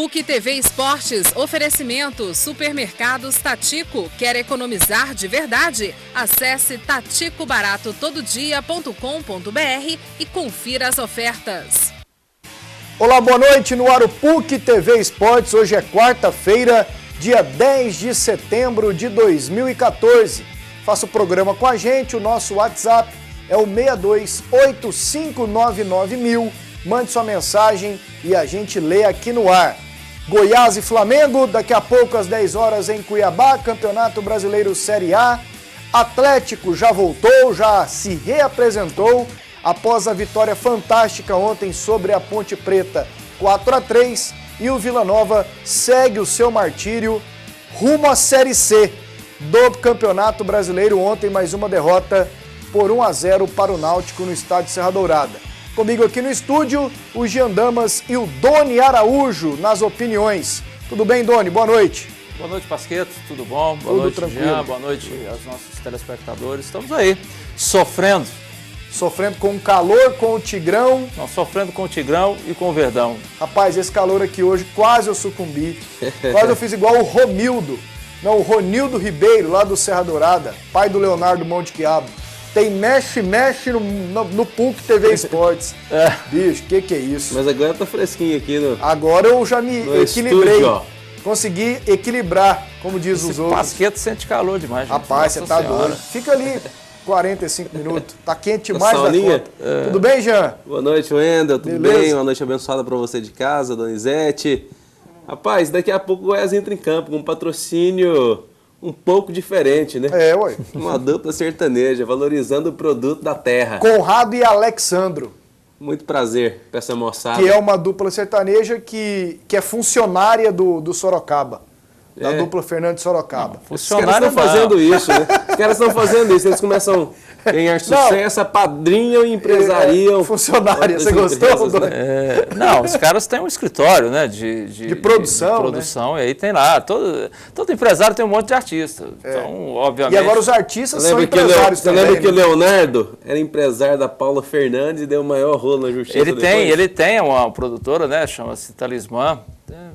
PUC TV Esportes, oferecimento, supermercados Tatico, quer economizar de verdade? Acesse taticobaratotododia.com.br e confira as ofertas. Olá, boa noite, no ar o PUC TV Esportes, hoje é quarta-feira, dia 10 de setembro de 2014. Faça o programa com a gente, o nosso WhatsApp é o 628599.000. Mande sua mensagem e a gente lê aqui no ar. Goiás e Flamengo, daqui a pouco às 10 horas em Cuiabá, Campeonato Brasileiro Série A. Atlético já voltou, já se reapresentou após a vitória fantástica ontem sobre a Ponte Preta 4-3. E o Vila Nova segue o seu martírio rumo à Série C do Campeonato Brasileiro. Ontem mais uma derrota por 1-0 para o Náutico no estádio Serra Dourada. Comigo aqui no estúdio, o Jean Damas e o Doni Araújo nas opiniões. Tudo bem, Doni? Boa noite. Boa noite, Pasqueto. Tudo bom? Boa Tudo noite, tranquilo. Jean. Boa noite aos nossos telespectadores. Estamos aí, sofrendo. Sofrendo com o calor, com o Tigrão. Não, sofrendo com o Tigrão e com o Verdão. Rapaz, esse calor aqui hoje, quase eu sucumbi. Quase eu fiz igual o Romildo. Não, o Ronildo Ribeiro, lá do Serra Dourada, pai do Leonardo Monte Quiabo. Tem mexe no PUC TV Esportes. Bicho, que é isso? Mas agora tá fresquinho aqui no... Agora eu já me equilibrei. Estúdio, consegui equilibrar, como diz os outros. Pasqueto sente calor demais, gente. Rapaz, você tá doido. Fica ali 45 minutos. Tá quente demais da conta. Tudo bem, Jean? Boa noite, Wendel. Tudo Beleza? bem? Uma noite abençoada pra você de casa, Donizete. Rapaz, daqui a pouco o Goiás entra em campo com um patrocínio um pouco diferente, né? É, ué. Uma dupla sertaneja, valorizando o produto da terra. Conrado e Alexandro. Muito prazer pra essa moçada. Que é uma dupla sertaneja que é funcionária do Sorocaba. Da dupla Fernando de Sorocaba. Os caras estão fazendo isso, né? Os caras estão fazendo isso. Eles começam a ganhar sucesso, apadrinham e empresariam. Funcionária, você gostou? Não, os caras têm um escritório, né? De produção. De produção, né? E aí tem lá. Todo empresário tem um monte de artista. Então, obviamente. E agora os artistas são empresários também. Você lembra que o Leonardo era empresário da Paula Fernandes e deu o maior rolo na justiça? Ele tem uma produtora, né? Chama-se Talismã.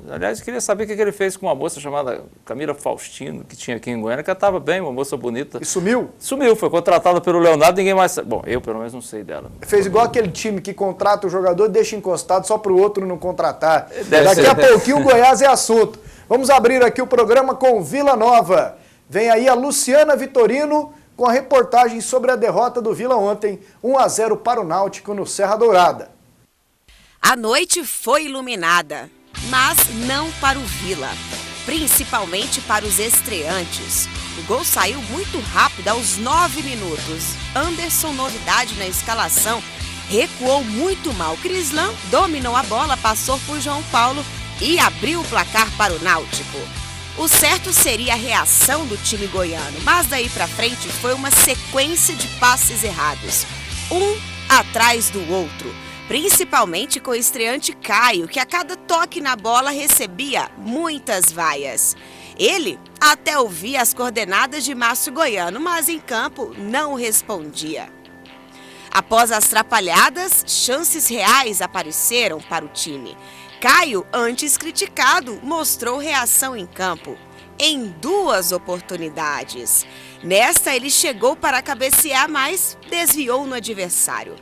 Aliás, eu queria saber o que ele fez com uma moça chamada Camila Faustino, que tinha aqui em Goiânia, que ela estava bem, uma moça bonita. E sumiu? Sumiu, foi contratada pelo Leonardo, ninguém mais sabe. Bom, eu pelo menos não sei dela. Fez igual aquele time que contrata o jogador e deixa encostado só para o outro não contratar. Daqui a pouquinho o Goiás é assunto. Vamos abrir aqui o programa com Vila Nova. Vem aí a Luciana Vitorino com a reportagem sobre a derrota do Vila ontem, 1-0 para o Náutico no Serra Dourada. A noite foi iluminada, mas não para o Vila, principalmente para os estreantes. O gol saiu muito rápido aos 9 minutos. Anderson, novidade na escalação, recuou muito mal. Crislan dominou a bola, passou por João Paulo e abriu o placar para o Náutico. O certo seria a reação do time goiano, mas daí para frente foi uma sequência de passes errados, um atrás do outro. Principalmente com o estreante Caio, que a cada toque na bola recebia muitas vaias. Ele até ouvia as coordenadas de Márcio Goiano, mas em campo não respondia. Após as trapalhadas, chances reais apareceram para o time. Caio, antes criticado, mostrou reação em campo, em 2 oportunidades. Nesta, ele chegou para cabecear, mas desviou no adversário.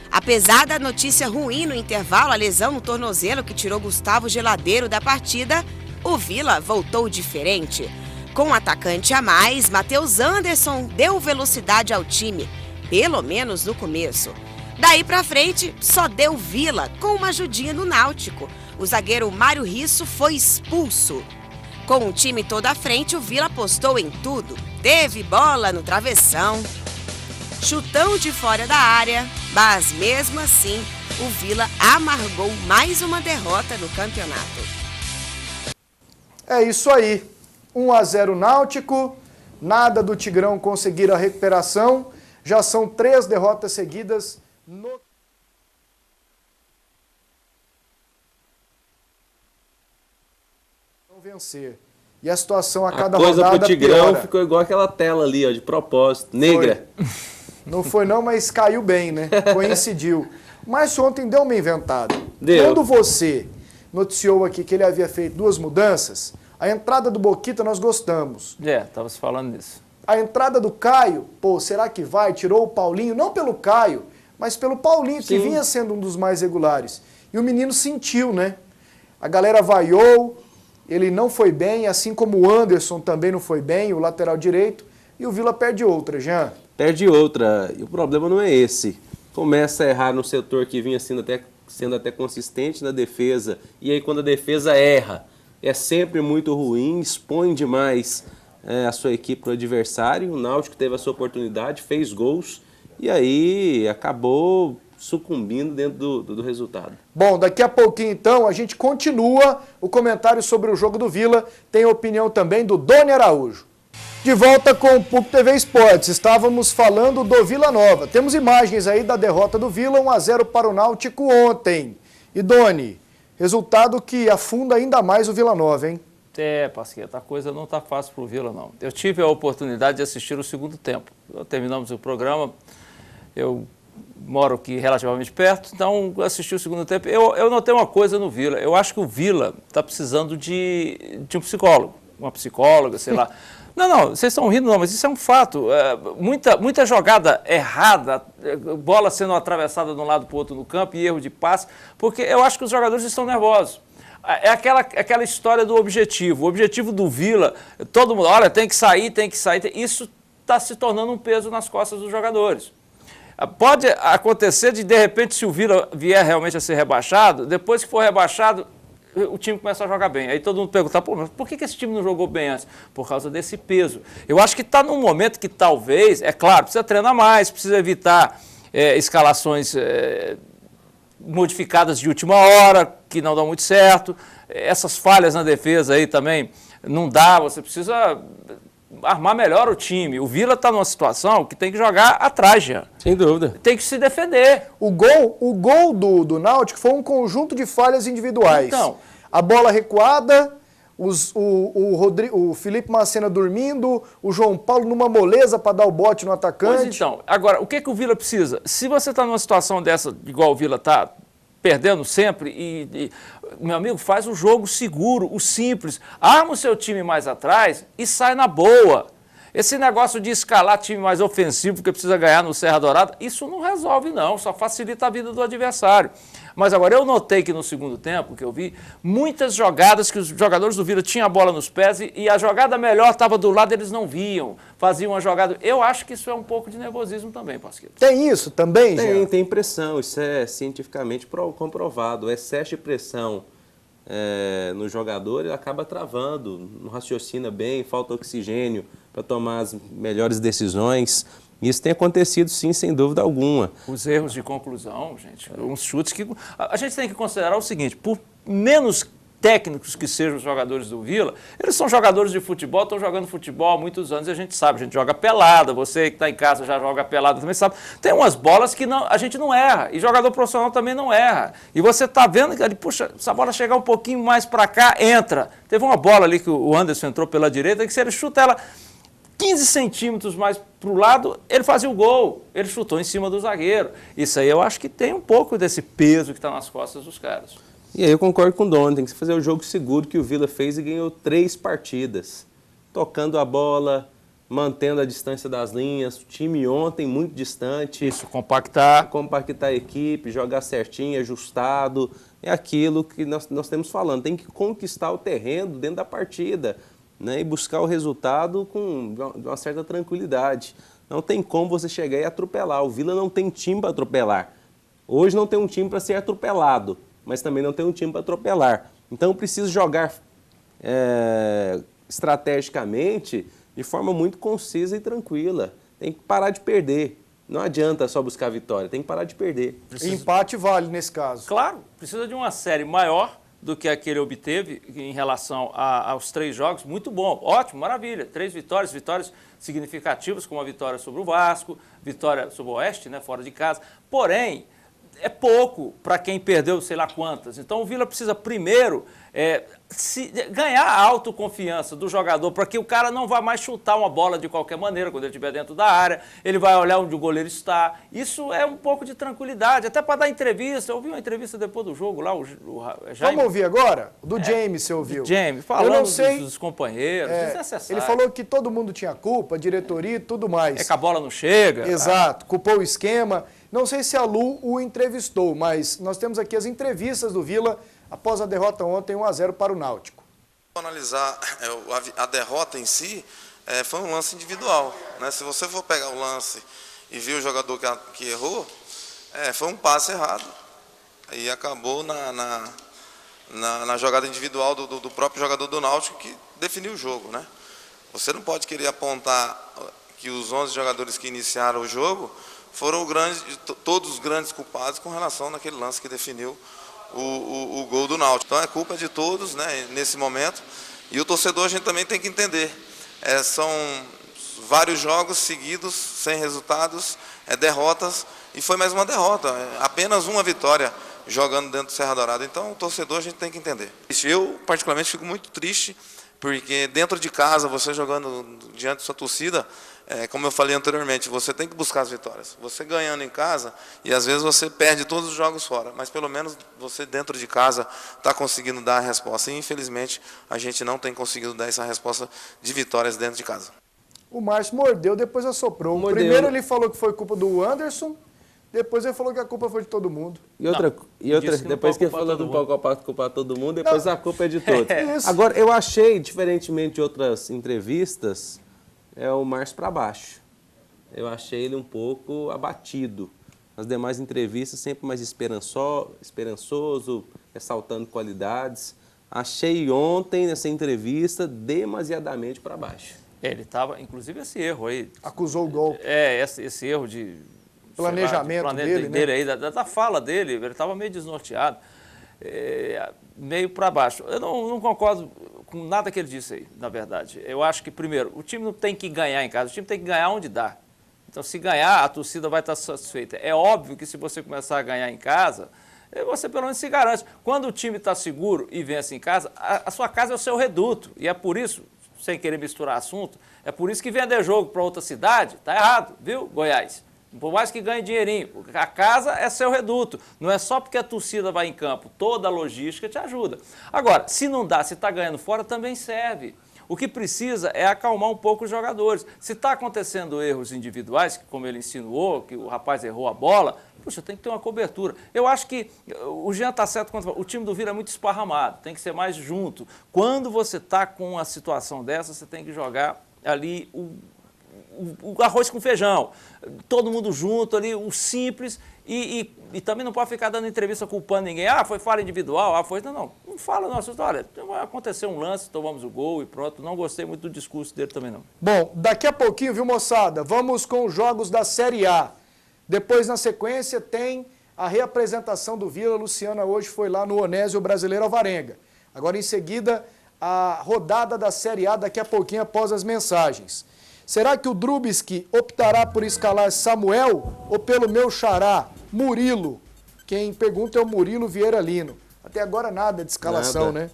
Apesar da notícia ruim no intervalo, a lesão no tornozelo que tirou Gustavo Geladeiro da partida, o Vila voltou diferente. Com um atacante a mais, Matheus Anderson deu velocidade ao time, pelo menos no começo. Daí pra frente, só deu Vila, com uma ajudinha do Náutico. O zagueiro Mário Risso foi expulso. Com o time todo à frente, o Vila apostou em tudo. Teve bola no travessão, chutão de fora da área, mas mesmo assim, o Vila amargou mais uma derrota no campeonato. É isso aí, 1-0 Náutico, nada do Tigrão conseguir a recuperação, já são 3 derrotas seguidas no... Não vencer. E a situação a cada rodada coisa pro Tigrão piora. ficou igual aquela tela ali, ó, de propósito, negra. Não foi não, mas caiu bem, né? Coincidiu. Mas ontem deu uma inventada. Deu. Quando você noticiou aqui que ele havia feito 2 mudanças. A entrada do Boquita nós gostamos. Tava se falando nisso. A entrada do Caio, pô, será que vai? Tirou o Paulinho, não pelo Caio, mas pelo Paulinho, que vinha sendo um dos mais regulares. E o menino sentiu, né? A galera vaiou, ele não foi bem, assim como o Anderson também não foi bem, o lateral direito, e o Vila perde outra, Jean. Perde outra, e o problema não é esse. Começa a errar no setor que vinha sendo até consistente na defesa, e aí quando a defesa erra, é sempre muito ruim, expõe demais a sua equipe para o adversário. O Náutico teve a sua oportunidade, fez gols, e aí acabou sucumbindo dentro do resultado. Bom, daqui a pouquinho então a gente continua o comentário sobre o jogo do Vila, tem a opinião também do Doni Araújo. De volta com o PUC TV Esportes, estávamos falando do Vila Nova. Temos imagens aí da derrota do Vila, 1-0 para o Náutico ontem. E Doni, resultado que afunda ainda mais o Vila Nova, hein? Pasqueta, a coisa não está fácil para o Vila, não. Eu tive a oportunidade de assistir o segundo tempo. Terminamos o programa, eu moro aqui relativamente perto, então assisti o segundo tempo. Eu notei uma coisa no Vila, eu acho que o Vila está precisando de um psicólogo, uma psicóloga, sei lá. Não, vocês estão rindo não, mas isso é um fato. Muita jogada errada, bola sendo atravessada de um lado para o outro no campo e erro de passe, porque eu acho que os jogadores estão nervosos. É aquela história do objetivo. O objetivo do Vila, todo mundo, olha, tem que sair. Isso está se tornando um peso nas costas dos jogadores. Pode acontecer de repente, se o Vila vier realmente a ser rebaixado, depois que for rebaixado, o time começa a jogar bem. Aí todo mundo pergunta, pô, mas por que esse time não jogou bem antes? Por causa desse peso. Eu acho que está num momento que talvez, é claro, precisa treinar mais, precisa evitar escalações modificadas de última hora, que não dão muito certo. Essas falhas na defesa aí também não dá, você precisa armar melhor o time. O Vila está numa situação que tem que jogar atrás já. Sem dúvida. Tem que se defender. O gol do Náutico foi um conjunto de falhas individuais. Então, a bola recuada, o Felipe Macena dormindo, o João Paulo numa moleza para dar o bote no atacante. Pois então, agora, o que o Vila precisa? Se você está numa situação dessa, igual o Vila está, perdendo sempre, meu amigo, faz o jogo seguro, o simples, arma o seu time mais atrás e sai na boa. Esse negócio de escalar time mais ofensivo porque precisa ganhar no Serra Dourada, isso não resolve não, só facilita a vida do adversário. Mas agora eu notei que no segundo tempo, que eu vi, muitas jogadas que os jogadores do Vila tinham a bola nos pés e a jogada melhor estava do lado, eles não viam, faziam uma jogada. Eu acho que isso é um pouco de nervosismo também, Pasquito. Tem isso também, Jean? Tem pressão, isso é cientificamente comprovado. O excesso de pressão no jogador, ele acaba travando, não raciocina bem, falta oxigênio para tomar as melhores decisões. Isso tem acontecido, sim, sem dúvida alguma. Os erros de conclusão, gente, uns chutes que... A gente tem que considerar o seguinte, por menos técnicos que sejam os jogadores do Vila, eles são jogadores de futebol, estão jogando futebol há muitos anos e a gente sabe, a gente joga pelada, você que está em casa já joga pelada também sabe. Tem umas bolas que a gente não erra, e jogador profissional também não erra. E você está vendo que, puxa, se a bola chegar um pouquinho mais para cá, entra. Teve uma bola ali que o Anderson entrou pela direita, que se ele chuta ela 15 centímetros mais para o lado, ele fazia o gol. Ele chutou em cima do zagueiro. Isso aí eu acho que tem um pouco desse peso que está nas costas dos caras. E aí eu concordo com o Doni, tem que fazer o jogo seguro que o Vila fez e ganhou 3 partidas. Tocando a bola, mantendo a distância das linhas, o time ontem muito distante. Isso, compactar a equipe, jogar certinho, ajustado. É aquilo que nós temos falando, tem que conquistar o terreno dentro da partida, né, e buscar o resultado com uma certa tranquilidade. Não tem como você chegar e atropelar. O Vila não tem time para atropelar. Hoje não tem um time para ser atropelado, mas também não tem um time para atropelar. Então precisa jogar estrategicamente de forma muito concisa e tranquila. Tem que parar de perder. Não adianta só buscar a vitória, tem que parar de perder. Empate vale nesse caso. Claro, precisa de uma série maior do que aquele obteve em relação aos 3 jogos, muito bom, ótimo, maravilha, 3 vitórias significativas, como a vitória sobre o Vasco, vitória sobre o Oeste, né, fora de casa, porém, é pouco para quem perdeu sei lá quantas. Então o Vila precisa primeiro ganhar a autoconfiança do jogador para que o cara não vá mais chutar uma bola de qualquer maneira quando ele estiver dentro da área, ele vai olhar onde o goleiro está. Isso é um pouco de tranquilidade, até para dar entrevista. Eu ouvi uma entrevista depois do jogo lá, o Jaime. Vamos ouvir agora? Do James, você ouviu? James, falando dos companheiros, desnecessário. Ele falou que todo mundo tinha culpa, diretoria e tudo mais. É que a bola não chega. Exato, culpou o esquema. Não sei se a Lu o entrevistou, mas nós temos aqui as entrevistas do Vila após a derrota ontem 1-0 para o Náutico. Analisar a derrota em si, foi um lance individual, né? Se você for pegar o lance e ver o jogador que errou, foi um passe errado e acabou na jogada individual do próprio jogador do Náutico que definiu o jogo, né? Você não pode querer apontar que os 11 jogadores que iniciaram o jogo foram todos os grandes culpados com relação naquele lance que definiu o gol do Náutico. Então é culpa de todos, né, nesse momento. E o torcedor a gente também tem que entender. São vários jogos seguidos, sem resultados, derrotas, e foi mais uma derrota. Apenas uma vitória jogando dentro do Serra Dourada. Então o torcedor a gente tem que entender. Eu particularmente fico muito triste, porque dentro de casa, você jogando diante da sua torcida, como eu falei anteriormente, você tem que buscar as vitórias. Você ganhando em casa, e às vezes você perde todos os jogos fora, mas pelo menos você dentro de casa está conseguindo dar a resposta. E infelizmente a gente não tem conseguido dar essa resposta de vitórias dentro de casa. O Márcio mordeu, depois assoprou. Primeiro ele falou que foi culpa do Anderson, depois ele falou que a culpa foi de todo mundo. E outra depois que ele falou do culpar todo mundo, depois a culpa é de todos. Agora, eu achei, diferentemente de outras entrevistas, o Márcio para baixo. Eu achei ele um pouco abatido. Nas demais entrevistas, sempre mais esperançoso, ressaltando qualidades. Achei ontem, nessa entrevista, demasiadamente para baixo. Ele estava, inclusive esse erro aí. Acusou o golpe. Esse erro de planejamento dele, né? Aí, da fala dele, ele estava meio desnorteado, meio para baixo. Eu não concordo com nada que ele disse aí, na verdade. Eu acho que, primeiro, o time não tem que ganhar em casa, o time tem que ganhar onde dá. Então, se ganhar, a torcida vai estar satisfeita. É óbvio que se você começar a ganhar em casa, você pelo menos se garante. Quando o time está seguro e vence em casa, a sua casa é o seu reduto. E é por isso, sem querer misturar assunto, é por isso que vender jogo para outra cidade, está errado, viu, Goiás? Por mais que ganhe dinheirinho, a casa é seu reduto. Não é só porque a torcida vai em campo, toda a logística te ajuda. Agora, se não dá, se está ganhando fora, também serve. O que precisa é acalmar um pouco os jogadores. Se está acontecendo erros individuais, como ele insinuou, que o rapaz errou a bola, puxa, tem que ter uma cobertura. Eu acho que o Jean está certo quando o time do Vila é muito esparramado, tem que ser mais junto. Quando você está com uma situação dessa, você tem que jogar ali o arroz com feijão, todo mundo junto ali, o simples, e também não pode ficar dando entrevista culpando ninguém, foi falha individual, foi... Não fala, não, olha, vai acontecer um lance, tomamos o gol e pronto, não gostei muito do discurso dele também não. Bom, daqui a pouquinho, viu, moçada, vamos com os jogos da Série A. Depois, na sequência, tem a reapresentação do Vila. Luciana hoje foi lá no Onésio Brasileiro Alvarenga. Agora, em seguida, a rodada da Série A, daqui a pouquinho, após as mensagens. Será que o Drubski optará por escalar Samuel ou pelo meu xará, Murilo? Quem pergunta é o Murilo Vieira Lino. Até agora nada de escalação, né?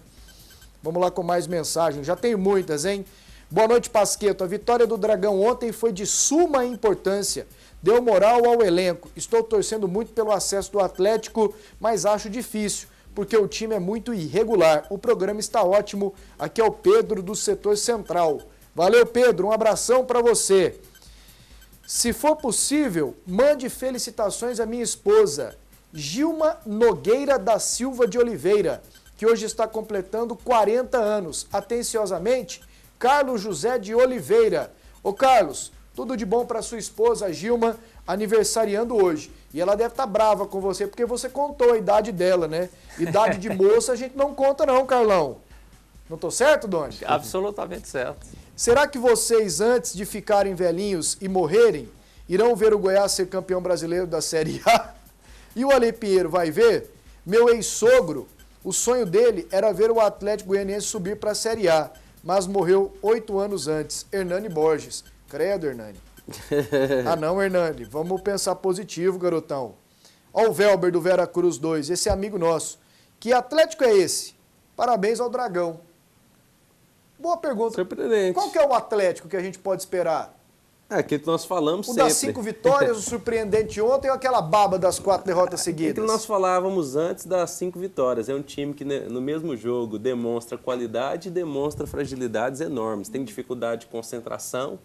Vamos lá com mais mensagens. Já tem muitas, hein? Boa noite, Pasqueto. A vitória do Dragão ontem foi de suma importância. Deu moral ao elenco. Estou torcendo muito pelo acesso do Atlético, mas acho difícil, porque o time é muito irregular. O programa está ótimo. Aqui é o Pedro, do setor central. Valeu, Pedro, um abração para você. Se for possível, mande felicitações à minha esposa, Gilma Nogueira da Silva de Oliveira, que hoje está completando 40 anos. Atenciosamente, Carlos José de Oliveira. Ô Carlos, tudo de bom para sua esposa, Gilma, aniversariando hoje. E ela deve estar brava com você, porque você contou a idade dela, né? Idade de moça a gente não conta não, Carlão. Não estou certo, Doni? Absolutamente certo. Será que vocês, antes de ficarem velhinhos e morrerem, irão ver o Goiás ser campeão brasileiro da Série A? E o Ale Pinheiro vai ver? Meu ex-sogro, o sonho dele era ver o Atlético Goianiense subir para a Série A, mas morreu 8 anos antes. Hernani Borges. Credo, Hernani. Ah não, Hernani, vamos pensar positivo, garotão. Ó o Velber do Vera Cruz 2, esse é amigo nosso. Que Atlético é esse? Parabéns ao Dragão. Boa pergunta. Surpreendente. Qual que é o Atlético que a gente pode esperar? É aquilo que nós falamos O sempre. das 5 vitórias, o surpreendente ontem ou aquela baba das 4 derrotas seguidas? Aquilo que nós falávamos antes das 5 vitórias. É um time que no mesmo jogo demonstra qualidade e demonstra fragilidades enormes. Tem dificuldade de concentração.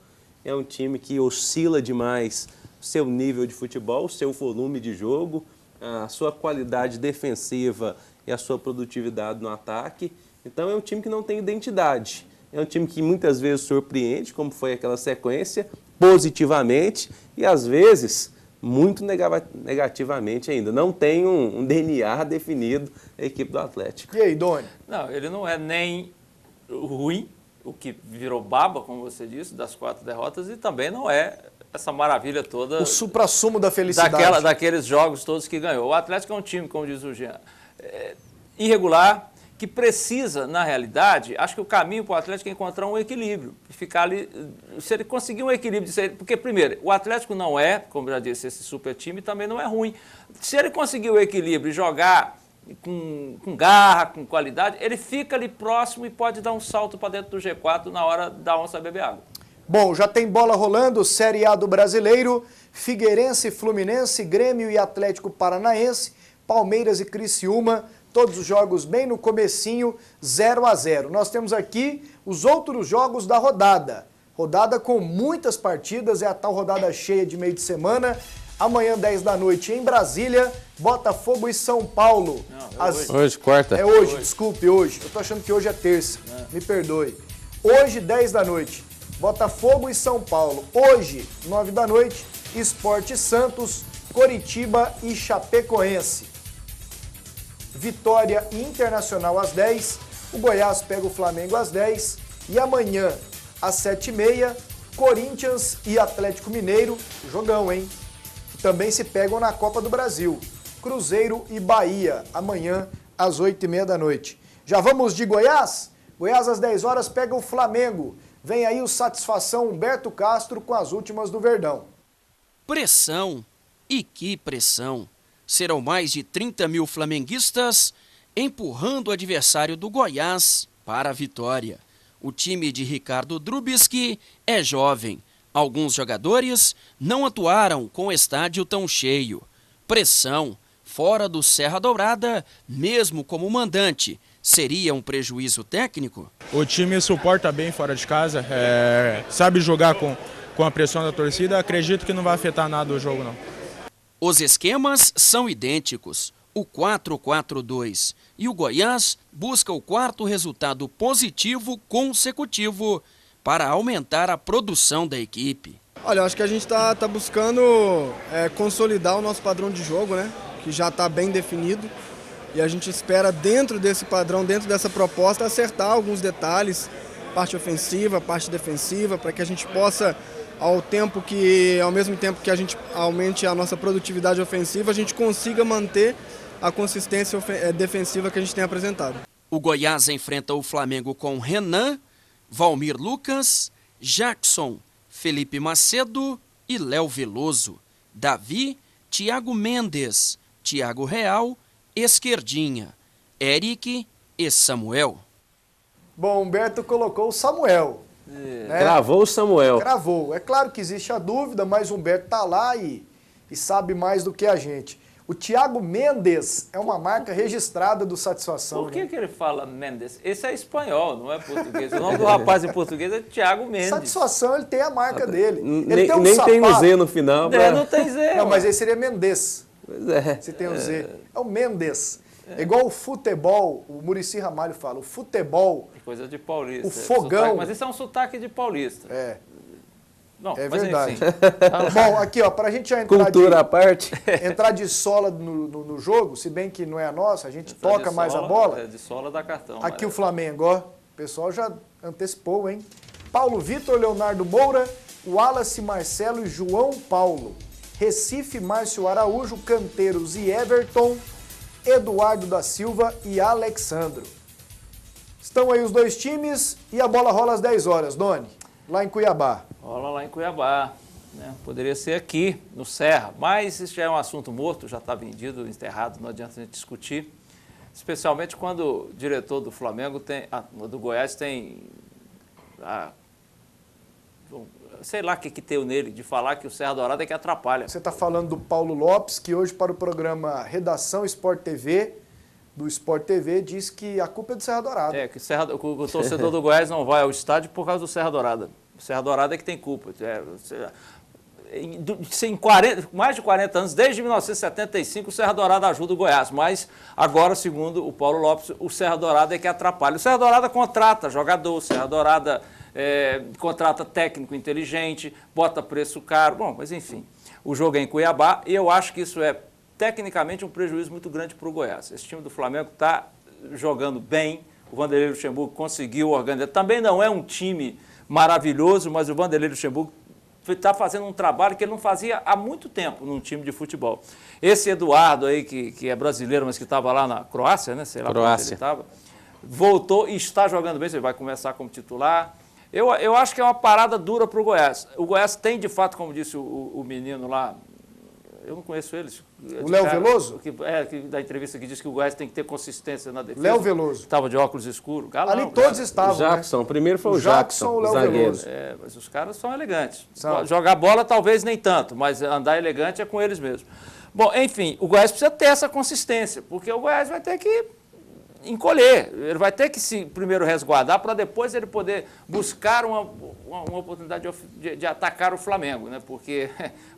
É um time que oscila demais o seu nível de futebol, o seu volume de jogo, a sua qualidade defensiva e a sua produtividade no ataque. Então é um time que não tem identidade. É um time que muitas vezes surpreende, como foi aquela sequência, positivamente e às vezes muito negativamente ainda. Não tem um DNA definido a equipe do Atlético. E aí, Doni? Não, ele não é nem ruim, o que virou baba, como você disse, das 4 derrotas, e também não é essa maravilha toda... O suprassumo da felicidade. Daqueles jogos todos que ganhou. O Atlético é um time, como diz o Jean, irregular, que precisa, na realidade, acho que o caminho para o Atlético é encontrar um equilíbrio. Ficar ali, se ele conseguir um equilíbrio, porque, primeiro, o Atlético não é, como já disse, esse super time também não é ruim. Se ele conseguir o equilíbrio e jogar com garra, com qualidade, ele fica ali próximo e pode dar um salto para dentro do G4 na hora da onça beber água. Bom, já tem bola rolando, Série A do Brasileiro, Figueirense, Fluminense, Grêmio e Atlético Paranaense, Palmeiras e Criciúma, todos os jogos bem no comecinho, 0-0. Nós temos aqui os outros jogos da rodada. Rodada com muitas partidas, é a tal rodada cheia de meio de semana. Amanhã, 10 da noite, em Brasília, Botafogo e São Paulo. Não, hoje, quarta. É hoje, desculpe, hoje. Eu tô achando que hoje é terça, me perdoe. Hoje, 10 da noite, Botafogo e São Paulo. Hoje, 9 da noite, Sport Santos, Coritiba e Chapecoense. Vitória e Internacional às 10, o Goiás pega o Flamengo às 10 e amanhã às 7h30, Corinthians e Atlético Mineiro, jogão, hein? Também se pegam na Copa do Brasil, Cruzeiro e Bahia, amanhã às 8h30 da noite. Já vamos de Goiás? Goiás às 10 horas pega o Flamengo. Vem aí o Satisfação Humberto Castro com as últimas do Verdão. Pressão, e que pressão! Serão mais de 30 mil flamenguistas empurrando o adversário do Goiás para a vitória. O time de Ricardo Drubisky é jovem. Alguns jogadores não atuaram com o estádio tão cheio. Pressão, fora do Serra Dourada, mesmo como mandante, seria um prejuízo técnico? O time suporta bem fora de casa, sabe jogar com a pressão da torcida. Acredito que não vai afetar nada o jogo, não. Os esquemas são idênticos, o 4-4-2, e o Goiás busca o 4º resultado positivo consecutivo para aumentar a produção da equipe. Olha, eu acho que a gente está buscando consolidar o nosso padrão de jogo, né? Que já está bem definido, e a gente espera dentro desse padrão, dentro dessa proposta, acertar alguns detalhes, parte ofensiva, parte defensiva, para que a gente possa... ao mesmo tempo que a gente aumente a nossa produtividade ofensiva, a gente consiga manter a consistência defensiva que a gente tem apresentado. O Goiás enfrenta o Flamengo com Renan, Valmir Lucas, Jackson, Felipe Macedo e Léo Veloso, Davi, Thiago Mendes, Thiago Real, Esquerdinha, Eric e Samuel. Bom, Humberto colocou o Samuel. Né? Cravou o Samuel. Cravou. É claro que existe a dúvida, mas o Humberto está lá e sabe mais do que a gente. O Thiago Mendes é uma marca registrada do Satisfação. Por que ele fala Mendes? Esse é espanhol, não é português. O nome do rapaz em português é Thiago Mendes. Satisfação, ele tem a marca dele. Nem tem o Z no final. Não tem Z. Não, mas aí seria Mendes. Pois é. Você tem o Z. É o Mendes. É igual o futebol, o Muricy Ramalho fala, o futebol... É coisa de paulista. O fogão... Sotaque, mas isso é um sotaque de paulista. É. Não, é mas verdade. Enfim. Bom, aqui, ó, pra gente já entrar Cultura à parte. Entrar de sola no jogo, se bem que não é a nossa, a gente toca mais a bola. De sola dá cartão. Aqui o Flamengo, ó. O pessoal já antecipou, hein? Paulo Vitor, Leonardo Moura, Wallace Marcelo e João Paulo. Recife, Márcio Araújo, Canteiros e Everton, Eduardo da Silva e Alexandro. Estão aí os dois times e a bola rola às 10 horas, Doni, lá em Cuiabá. Rola lá em Cuiabá. né? Poderia ser aqui, no Serra, mas isso já é um assunto morto, já está vendido, enterrado, não adianta a gente discutir. Especialmente quando o diretor do Flamengo do Goiás tem, sei lá o que tem nele, de falar que o Serra Dourada é que atrapalha. Você está falando do Paulo Lopes, que hoje para o programa Redação Sport TV, do Sport TV, diz que a culpa é do Serra Dourada. Que o torcedor do Goiás não vai ao estádio por causa do Serra Dourada. O Serra Dourada é que tem culpa. Mais de 40 anos, desde 1975, o Serra Dourada ajuda o Goiás, mas agora, segundo o Paulo Lopes, o Serra Dourada é que atrapalha. O Serra Dourada contrata jogador, o Serra Dourada contrata técnico inteligente, bota preço caro, bom, mas enfim, o jogo é em Cuiabá e eu acho que isso é tecnicamente um prejuízo muito grande para o Goiás. Esse time do Flamengo está jogando bem, o Vanderlei Luxemburgo conseguiu organizar, também não é um time maravilhoso, mas o Vanderlei Luxemburgo está fazendo um trabalho que ele não fazia há muito tempo num time de futebol. Esse Eduardo aí, que é brasileiro, mas que estava lá na Croácia, né? Sei lá onde ele estava, voltou e está jogando bem, você vai começar como titular. Eu acho que é uma parada dura para o Goiás. O Goiás tem, de fato, como disse o menino lá, eu não conheço eles. O Léo Veloso? Da entrevista que disse que o Goiás tem que ter consistência na defesa. Léo Veloso. Estava de óculos escuros. Ali todos estavam, o Jackson, né? Primeiro foi o Jackson, o Léo Veloso. Mas os caras são elegantes. Jogar bola talvez nem tanto, mas andar elegante é com eles mesmo. Bom, enfim, o Goiás precisa ter essa consistência, porque o Goiás vai ter que encolher. Ele vai ter que se primeiro resguardar para depois ele poder buscar uma oportunidade de atacar o Flamengo, né? Porque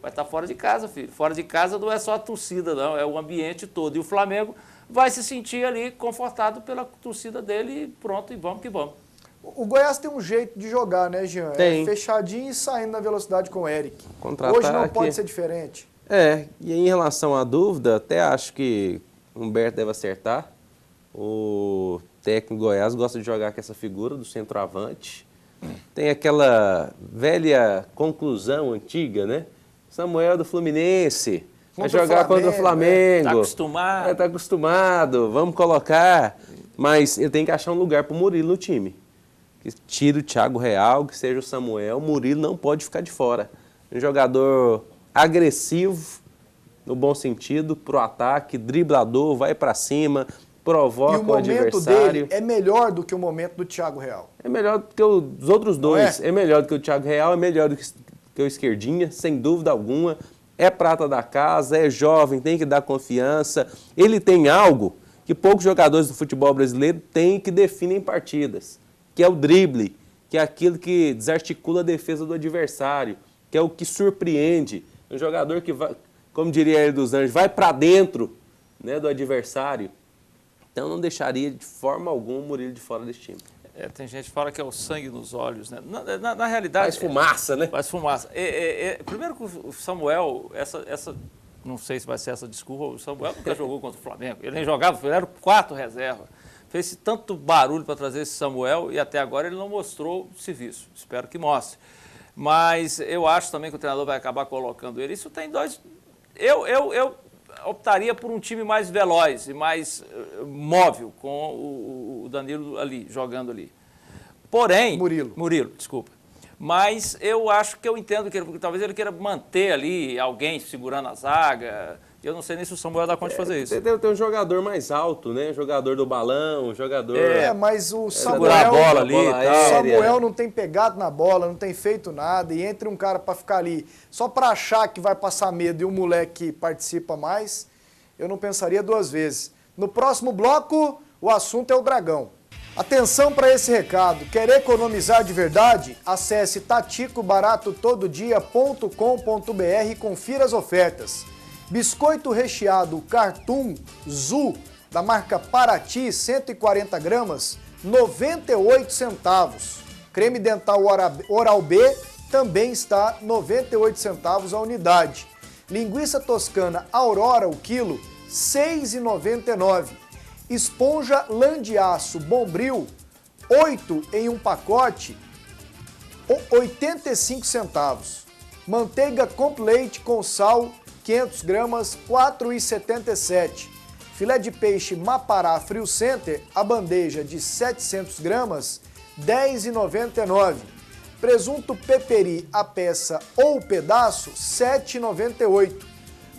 vai estar fora de casa, filho. Fora de casa não é só a torcida, não, é o ambiente todo. E o Flamengo vai se sentir ali confortado pela torcida dele e pronto, e vamos que vamos. O Goiás tem um jeito de jogar, né, Jean? Tem. É fechadinho e saindo na velocidade com o Eric. Contra-ataque. Hoje não pode ser diferente. E em relação à dúvida, até acho que o Humberto deve acertar. O técnico Goiás gosta de jogar com essa figura do centroavante. Tem aquela velha conclusão antiga, né? Samuel do Fluminense vai jogar contra o Flamengo. Está acostumado. Está acostumado, vamos colocar. Mas ele tem que achar um lugar para o Murilo no time. Que tire o Thiago Real, que seja o Samuel. O Murilo não pode ficar de fora. Um jogador agressivo, no bom sentido, pro ataque, driblador, vai para cima, provoca o adversário. E o momento dele é melhor do que o momento do Thiago Real. É melhor do que os outros dois. É melhor do que o Thiago Real, é melhor do que o Esquerdinha, sem dúvida alguma. É prata da casa, é jovem, tem que dar confiança. Ele tem algo que poucos jogadores do futebol brasileiro têm, que definem partidas, que é o drible, que é aquilo que desarticula a defesa do adversário, que é o que surpreende. Um jogador que vai, como diria ele dos Anjos, vai para dentro, né, do adversário. Então não deixaria de forma alguma o Murilo de fora desse time. Tem gente que fala que é o sangue nos olhos, né? Na realidade... Faz fumaça, né? Faz fumaça. Primeiro que o Samuel, não sei se vai ser essa desculpa, o Samuel nunca jogou contra o Flamengo. Ele nem jogava, ele era o quarto reserva. Fez tanto barulho para trazer esse Samuel e até agora ele não mostrou serviço. Espero que mostre. Mas eu acho também que o treinador vai acabar colocando ele. Isso tem dois... Eu optaria por um time mais veloz e mais móvel, com o Danilo ali, jogando ali. Porém... Murilo, desculpa. Mas eu acho que eu entendo que talvez ele queira manter ali alguém segurando a zaga. Eu não sei nem se o Samuel dá conta de fazer isso. Tem um jogador mais alto, né? Jogador do balão, jogador... mas o Samuel... Segurar a bola ali, o Samuel não tem pegado na bola, não tem feito nada, e entre um cara para ficar ali só para achar que vai passar medo e um moleque que participa mais, eu não pensaria duas vezes. No próximo bloco, o assunto é o Dragão. Atenção para esse recado. Quer economizar de verdade? Acesse taticobaratotododia.com.br e confira as ofertas. Biscoito recheado Cartoon Zoo, da marca Paraty, 140 gramas, 98 centavos. Creme dental Oral-B também está 98 centavos a unidade. Linguiça toscana Aurora, o quilo, R$ 6,99. Esponja lã de aço Bombril, 8 em um pacote, 85 centavos. Manteiga Compleite com sal, 500 gramas, R$ 4,77. Filé de peixe Mapará Frio Center, a bandeja de 700 gramas, R$ 10,99. Presunto peperi a peça ou pedaço, R$ 7,98.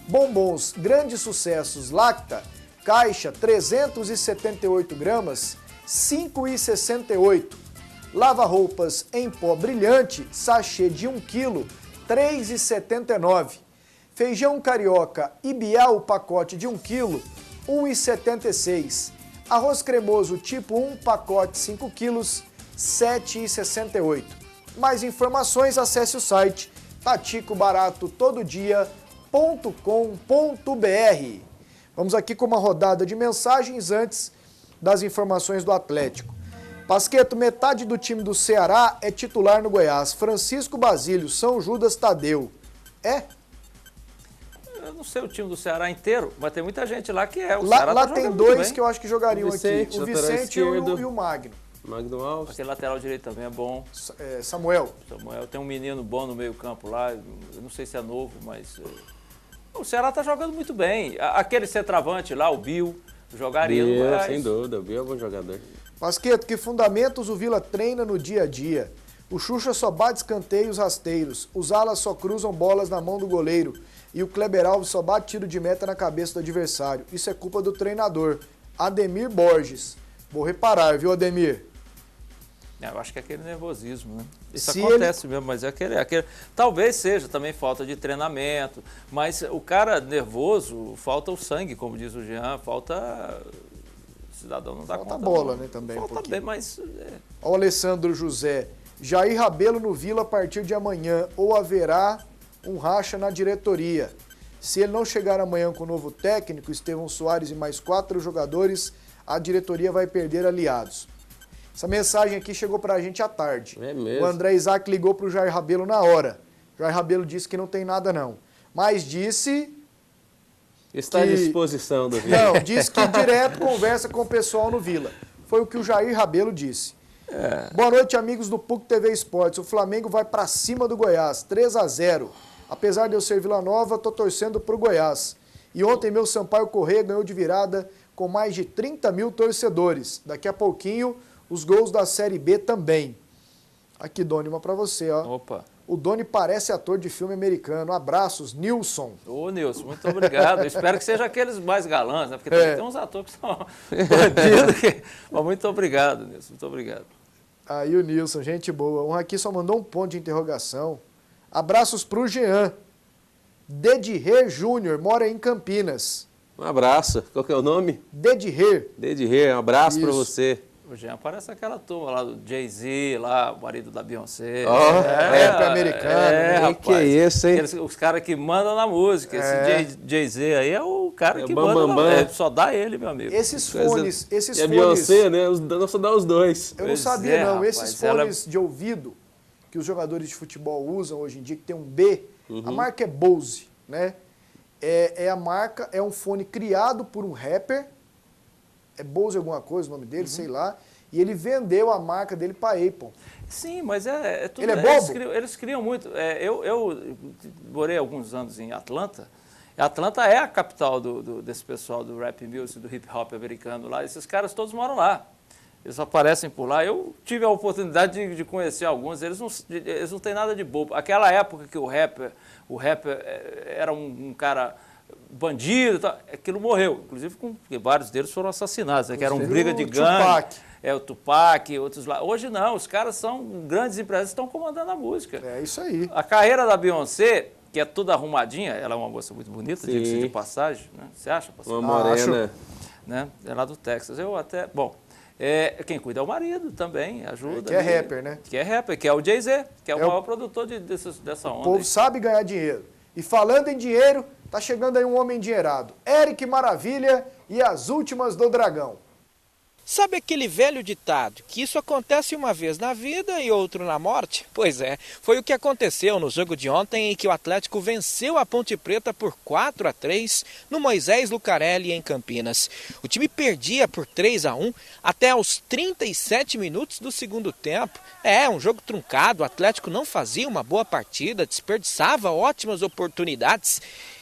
Bombons Grandes Sucessos Lacta, caixa 378 gramas, R$ 5,68. Lava-roupas em pó brilhante, sachê de 1 kg, R$ 3,79. Feijão carioca Ibiá, o pacote de 1 kg, R$ 1,76. Arroz cremoso tipo 1, pacote 5 kg, R$ 7,68. Mais informações, acesse o site taticobaratotododia.com.br. Vamos aqui com uma rodada de mensagens antes das informações do Atlético. Pasqueto, metade do time do Ceará é titular no Goiás. Francisco Basílio, São Judas Tadeu. É? Eu não sei o time do Ceará inteiro, mas tem muita gente lá que é. O Lá tem dois que eu acho que jogariam aqui. O Vicente e o Magno. Magno Alves. Aquele lateral direito também é bom. Samuel. Tem um menino bom no meio campo lá, eu não sei se é novo, mas... O Ceará está jogando muito bem. Aquele centroavante lá, o Bill, jogaria no Goiás. Sem dúvida, o Bill é um bom jogador. Pasqueto, que fundamentos o Vila treina no dia a dia? O Xuxa só bate escanteios rasteiros, os alas só cruzam bolas na mão do goleiro e o Kleber Alves só bate tiro de meta na cabeça do adversário. Isso é culpa do treinador. Ademir Borges. Vou reparar, viu, Ademir? Eu acho que é aquele nervosismo, né? Isso acontece mesmo, mas é aquele... Talvez seja também falta de treinamento, mas o cara nervoso, falta o sangue, como diz o Jean, falta... O cidadão não dá conta. Falta bola, né, também. Falta bem, mas... Ó, o Alessandro José. Jair Rabelo no Vila a partir de amanhã, ou haverá um racha na diretoria. Se ele não chegar amanhã com o novo técnico, Estevão Soares e mais 4 jogadores, a diretoria vai perder aliados. Essa mensagem aqui chegou pra gente à tarde. É mesmo? O André Isaac ligou pro Jair Rabelo na hora. O Jair Rabelo disse que não tem nada não. Mas disse... Está à disposição do Vila. Não, disse que direto conversa com o pessoal no Vila. Foi o que o Jair Rabelo disse. Boa noite, amigos do PUC TV Esportes. O Flamengo vai pra cima do Goiás, 3-0. Apesar de eu ser Vila Nova, tô torcendo pro Goiás. E ontem meu Sampaio Corrêa ganhou de virada com mais de 30 mil torcedores. Daqui a pouquinho... Os gols da Série B também. Aqui, Doni, uma pra você, ó. Opa. O Doni parece ator de filme americano. Abraços, Nilson. Ô, Nilson, muito obrigado. Eu espero que seja aqueles mais galãs, né? Porque também tem uns atores que são bandidos. Mas muito obrigado, Nilson. Muito obrigado. Aí o Nilson, gente boa. Um aqui só mandou um ponto de interrogação. Abraços pro Jean. Dedirê Júnior, mora em Campinas. Um abraço. Qual que é o nome? Dedirê. Dedirê, um abraço pra você. O Jean parece aquela turma lá do Jay-Z, lá, o marido da Beyoncé. Rap americano. Rapaz, que é isso, hein? Os caras que mandam na música. Esse Jay-Z aí é o cara que bam, manda. Só dá ele, meu amigo. Esses fones... E a Beyoncé, né? Só dá os dois. Eu não sabia, não. Esses fones de ouvido que os jogadores de futebol usam hoje em dia, que tem um B, a marca é Bose, né? É um fone criado por um rapper. É Bose alguma coisa, o nome dele, sei lá. E ele vendeu a marca dele para Apple. Sim, mas é tudo... Ele é bobo? Eles criam muito. Eu morei alguns anos em Atlanta. Atlanta é a capital desse pessoal do rap music, do hip hop americano lá. Esses caras todos moram lá. Eles aparecem por lá. Eu tive a oportunidade de conhecer alguns. Eles não têm nada de bobo. Aquela época que o rapper era um cara... bandido, aquilo morreu, inclusive porque vários deles foram assassinados, que eram briga de gangue, o Tupac, outros lá. Hoje não, os caras são grandes empresários que estão comandando a música. É isso aí. A carreira da Beyoncé, que é toda arrumadinha, ela é uma moça muito bonita, diga-se de passagem, né? Você acha? Uma morena. Né? É lá do Texas. Eu até, bom, quem cuida é o marido também, ajuda. Que é rapper, né? Que é rapper, que é o Jay-Z, que é o maior produtor dessa onda. O povo sabe ganhar dinheiro. E falando em dinheiro, tá chegando aí um homem endinheirado. Eric Maravilha e as últimas do Dragão. Sabe aquele velho ditado que isso acontece uma vez na vida e outro na morte? Pois é, foi o que aconteceu no jogo de ontem em que o Atlético venceu a Ponte Preta por 4-3 no Moisés Lucarelli em Campinas. O time perdia por 3-1 até aos 37 minutos do segundo tempo. Um jogo truncado, o Atlético não fazia uma boa partida, desperdiçava ótimas oportunidades.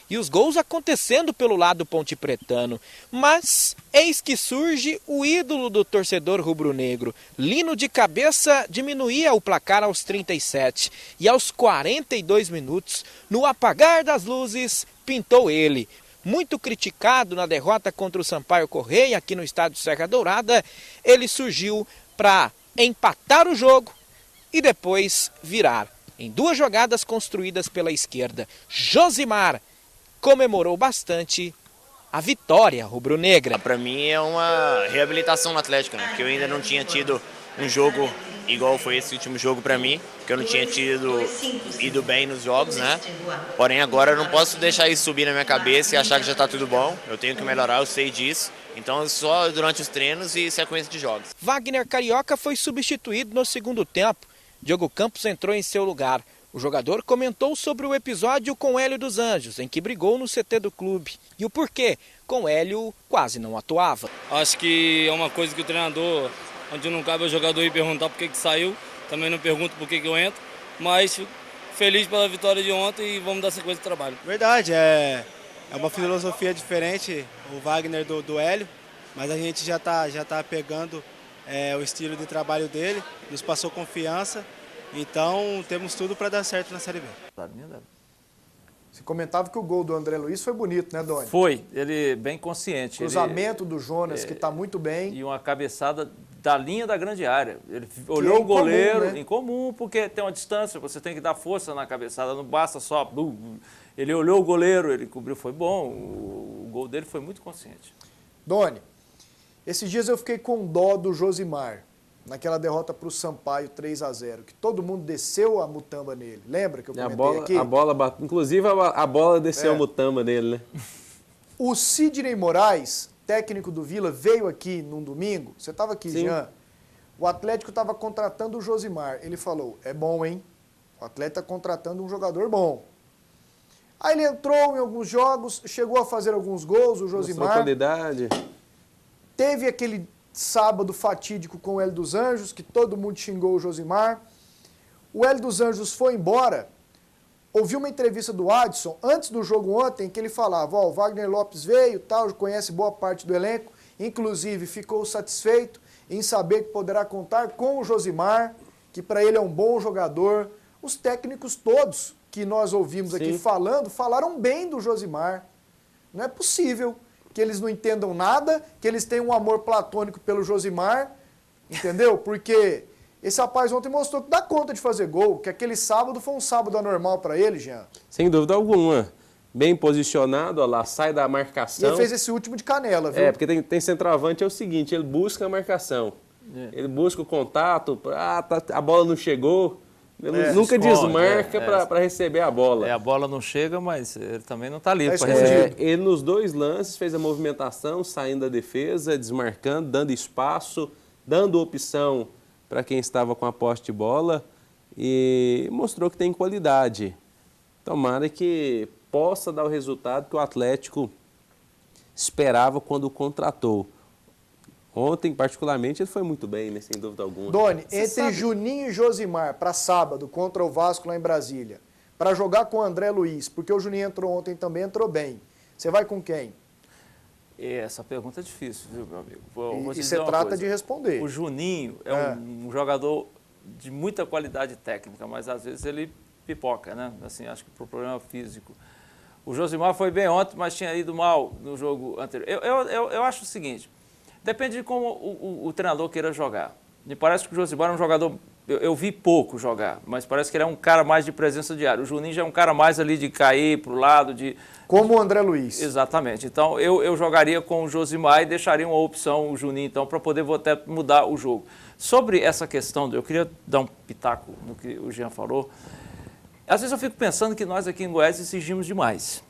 e os gols acontecendo pelo lado pontepretano. Mas eis que surge o ídolo do torcedor rubro-negro. Lino de cabeça diminuía o placar aos 37 e aos 42 minutos, no apagar das luzes, pintou ele. Muito criticado na derrota contra o Sampaio Corrêa aqui no estádio Serra Dourada, ele surgiu para empatar o jogo e depois virar. Em 2 jogadas construídas pela esquerda, Josimar comemorou bastante a vitória rubro-negra. Para mim é uma reabilitação no Atlético, né? Porque eu ainda não tinha tido um jogo igual foi esse último jogo para mim, porque eu não tinha ido bem nos jogos, né? Porém agora eu não posso deixar isso subir na minha cabeça e achar que já está tudo bom. Eu tenho que melhorar, eu sei disso. Então só durante os treinos e sequência de jogos. Wagner Carioca foi substituído no segundo tempo. Diogo Campos entrou em seu lugar. O jogador comentou sobre o episódio com Hélio dos Anjos, em que brigou no CT do clube. E o porquê com Hélio quase não atuava. Acho que é uma coisa que o treinador, onde não cabe ao jogador ir perguntar por que saiu, também não pergunto por que eu entro, mas feliz pela vitória de ontem e vamos dar sequência de trabalho. Verdade, é uma filosofia diferente, o Wagner do Hélio, mas a gente já tá pegando o estilo de trabalho dele, nos passou confiança, então temos tudo para dar certo na Série B. Você comentava que o gol do André Luiz foi bonito, né, Doni? Foi, ele bem consciente. Cruzamento do Jonas, que está muito bem. E uma cabeçada da linha da grande área. Ele olhou o goleiro, incomum, né? Incomum, porque tem uma distância, você tem que dar força na cabeçada, não basta só... Ele olhou o goleiro, ele cobriu, foi bom, o gol dele foi muito consciente. Doni, esses dias eu fiquei com dó do Josimar, naquela derrota para o Sampaio 3-0, que todo mundo desceu a mutamba nele. Lembra que eu comentei aqui? A bola bateu, inclusive a bola desceu a mutamba nele, né? O Sidney Moraes, técnico do Vila, veio aqui num domingo, você estava aqui, Sim. Jean, o Atlético estava contratando o Josimar. Ele falou, é bom, hein? O Atlético está contratando um jogador bom. Aí ele entrou em alguns jogos, chegou a fazer alguns gols, o Josimar. Mostrou qualidade. Teve aquele sábado fatídico com o Hélio dos Anjos, que todo mundo xingou o Josimar. O Hélio dos Anjos foi embora. Ouvi uma entrevista do Adson, antes do jogo ontem, que ele falava, o Wagner Lopes veio, tal, conhece boa parte do elenco, inclusive ficou satisfeito em saber que poderá contar com o Josimar, que para ele é um bom jogador. Os técnicos todos que nós ouvimos aqui falaram bem do Josimar. Não é possível que eles não entendam nada, que eles tenham um amor platônico pelo Josimar, entendeu? Porque esse rapaz ontem mostrou que dá conta de fazer gol, que aquele sábado foi um sábado anormal para ele, Jean. Sem dúvida alguma. Bem posicionado, ó lá, sai da marcação. E ele fez esse último de canela, viu? É, porque tem centroavante, é o seguinte, ele busca a marcação. Ele busca o contato, a bola não chegou, ele nunca desmarca para receber a bola. A bola não chega, mas ele também não está livre para receber. Ele nos 2 lances fez a movimentação, saindo da defesa, desmarcando, dando espaço, dando opção para quem estava com a posse de bola e mostrou que tem qualidade. Tomara que possa dar o resultado que o Atlético esperava quando o contratou. Ontem, particularmente, ele foi muito bem, né? Sem dúvida alguma. Doni, entre Juninho e Josimar, para sábado, contra o Vasco lá em Brasília, para jogar com o André Luiz, porque o Juninho entrou ontem também, entrou bem. Você vai com quem? Essa pergunta é difícil, viu, meu amigo? E você trata de responder. O Juninho é um jogador de muita qualidade técnica, mas às vezes ele pipoca, né? Assim, acho que por problema físico. O Josimar foi bem ontem, mas tinha ido mal no jogo anterior. Eu acho o seguinte, depende de como o treinador queira jogar. Me parece que o Josimar é um jogador... Eu vi pouco jogar, mas parece que ele é um cara mais de presença diária. O Juninho já é um cara mais ali de cair para o lado, de... Como o André Luiz. Exatamente. Então, eu jogaria com o Josimar e deixaria uma opção, o Juninho, então, para poder até mudar o jogo. Sobre essa questão, eu queria dar um pitaco no que o Jean falou. Às vezes eu fico pensando que nós aqui em Goiás exigimos demais.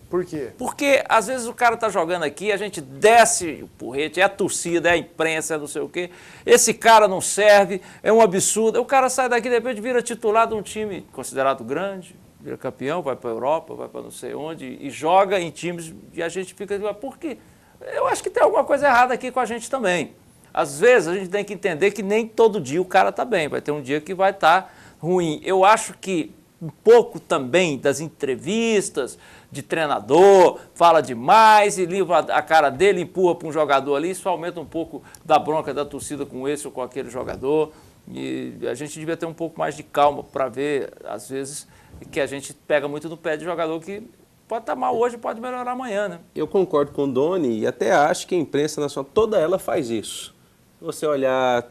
Por quê? Porque, às vezes, o cara está jogando aqui, a gente desce o porrete, é a torcida, é a imprensa, é não sei o quê. Esse cara não serve, é um absurdo. O cara sai daqui, de repente, vira titular de um time considerado grande, vira campeão, vai para a Europa, vai para não sei onde, e joga em times, e a gente fica... Por quê? Eu acho que tem alguma coisa errada aqui com a gente também. Às vezes, a gente tem que entender que nem todo dia o cara está bem, vai ter um dia que vai estar ruim. Eu acho que um pouco também das entrevistas de treinador, fala demais e limpa a cara dele, empurra para um jogador ali, isso aumenta um pouco da bronca da torcida com esse ou com aquele jogador. E a gente devia ter um pouco mais de calma para ver, às vezes, que a gente pega muito no pé de jogador que pode estar mal hoje, pode melhorar amanhã, né? Eu concordo com o Doni e até acho que a imprensa nacional, toda ela faz isso. Se você olhar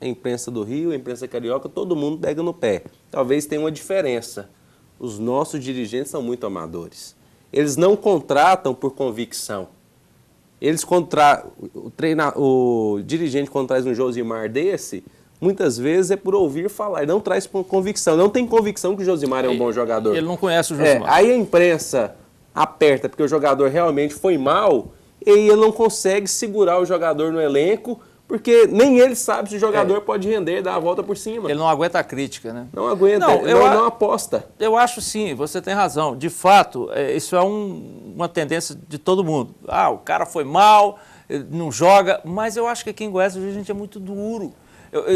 a imprensa do Rio, a imprensa carioca, todo mundo pega no pé. Talvez tenha uma diferença. Os nossos dirigentes são muito amadores. Eles não contratam por convicção. O dirigente, quando traz um Josimar desse, muitas vezes é por ouvir falar, não traz por convicção. Não tem convicção que o Josimar é um bom jogador. Ele não conhece o Josimar. Aí a imprensa aperta porque o jogador realmente foi mal e ele não consegue segurar o jogador no elenco, porque nem ele sabe se o jogador pode render, dar a volta por cima. Ele não aguenta a crítica, né? Não aguenta, não aposta. Eu acho sim, você tem razão. De fato, isso é uma tendência de todo mundo. O cara foi mal, ele não joga, mas eu acho que aqui em Goiás a gente é muito duro.